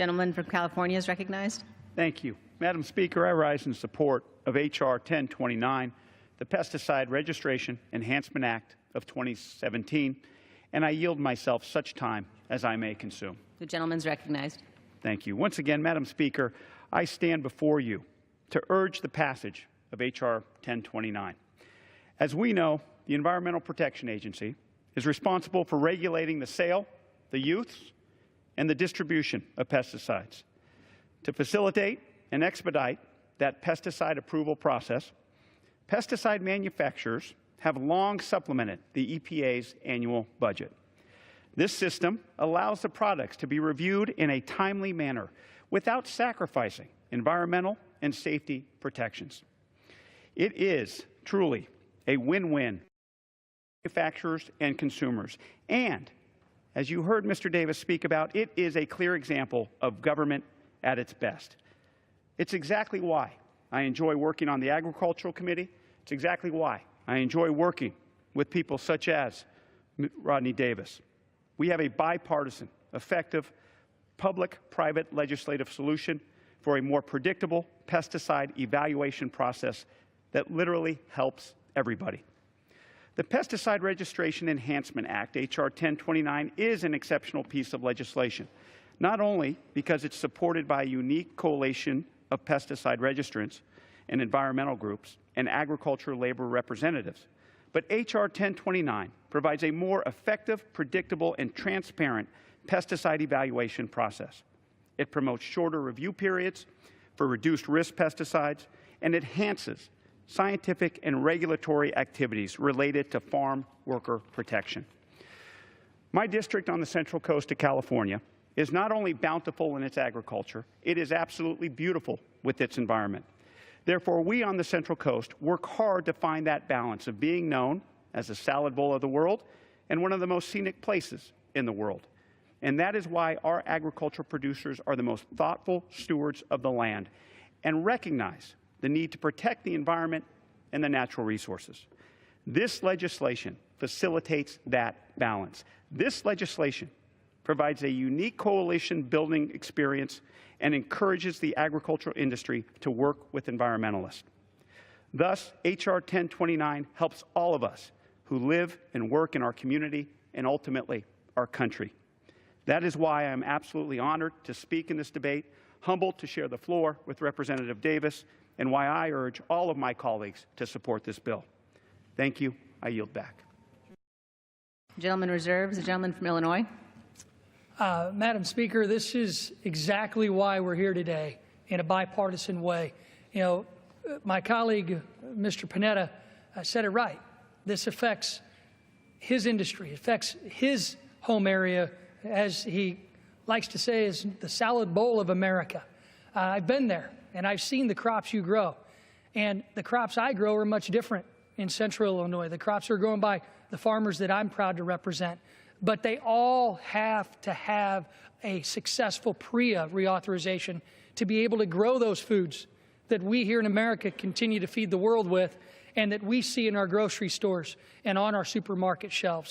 Gentleman from California is recognized. Thank you. Madam Speaker, I rise in support of H.R. 1029, the Pesticide Registration Enhancement Act of 2017, and I yield myself such time as I may consume. The gentleman is recognized. Thank you. Once again, Madam Speaker, I stand before you to urge the passage of H.R. 1029. As we know, the Environmental Protection Agency is responsible for regulating the sale, the use, and the distribution of pesticides. To facilitate and expedite that pesticide approval process, pesticide manufacturers have long supplemented the EPA's annual budget. This system allows the products to be reviewed in a timely manner without sacrificing environmental and safety protections. It is truly a win-win for manufacturers and consumers. And, as you heard Mr. Davis speak about, it is a clear example of government at its best. It's exactly why I enjoy working on the Agricultural Committee. It's exactly why I enjoy working with people such as Rodney Davis. We have a bipartisan, effective, public-private legislative solution for a more predictable pesticide evaluation process that literally helps everybody. The Pesticide Registration Enhancement Act, H.R. 1029, is an exceptional piece of legislation, not only because it's supported by a unique coalition of pesticide registrants and environmental groups and agricultural labor representatives, but H.R. 1029 provides a more effective, predictable, and transparent pesticide evaluation process. It promotes shorter review periods for reduced-risk pesticides and enhances scientific and regulatory activities related to farm worker protection. My district on the Central Coast of California is not only bountiful in its agriculture, it is absolutely beautiful with its environment. Therefore, we on the Central Coast work hard to find that balance of being known as the salad bowl of the world and one of the most scenic places in the world. And that is why our agricultural producers are the most thoughtful stewards of the land and recognize the need to protect the environment and the natural resources. This legislation facilitates that balance. This legislation provides a unique coalition building experience and encourages the agricultural industry to work with environmentalists. Thus, H.R. 1029 helps all of us who live and work in our community and ultimately our country. That is why I am absolutely honored to speak in this debate, humbled to share the floor with Representative Davis, and why I urge all of my colleagues to support this bill. Thank you. I yield back. Gentleman reserves. The gentleman from Illinois. Madam Speaker, this is exactly why we're here today in a bipartisan way. You know, my colleague, Mr. Panetta, said it right. This affects his industry. It affects his home area, as he likes to say, is the salad bowl of America. I've been there, and I've seen the crops you grow. And the crops I grow are much different in Central Illinois. The crops are grown by the farmers that I'm proud to represent. But they all have to have a successful PREA reauthorization to be able to grow those foods that we here in America continue to feed the world with and that we see in our grocery stores and on our supermarket shelves.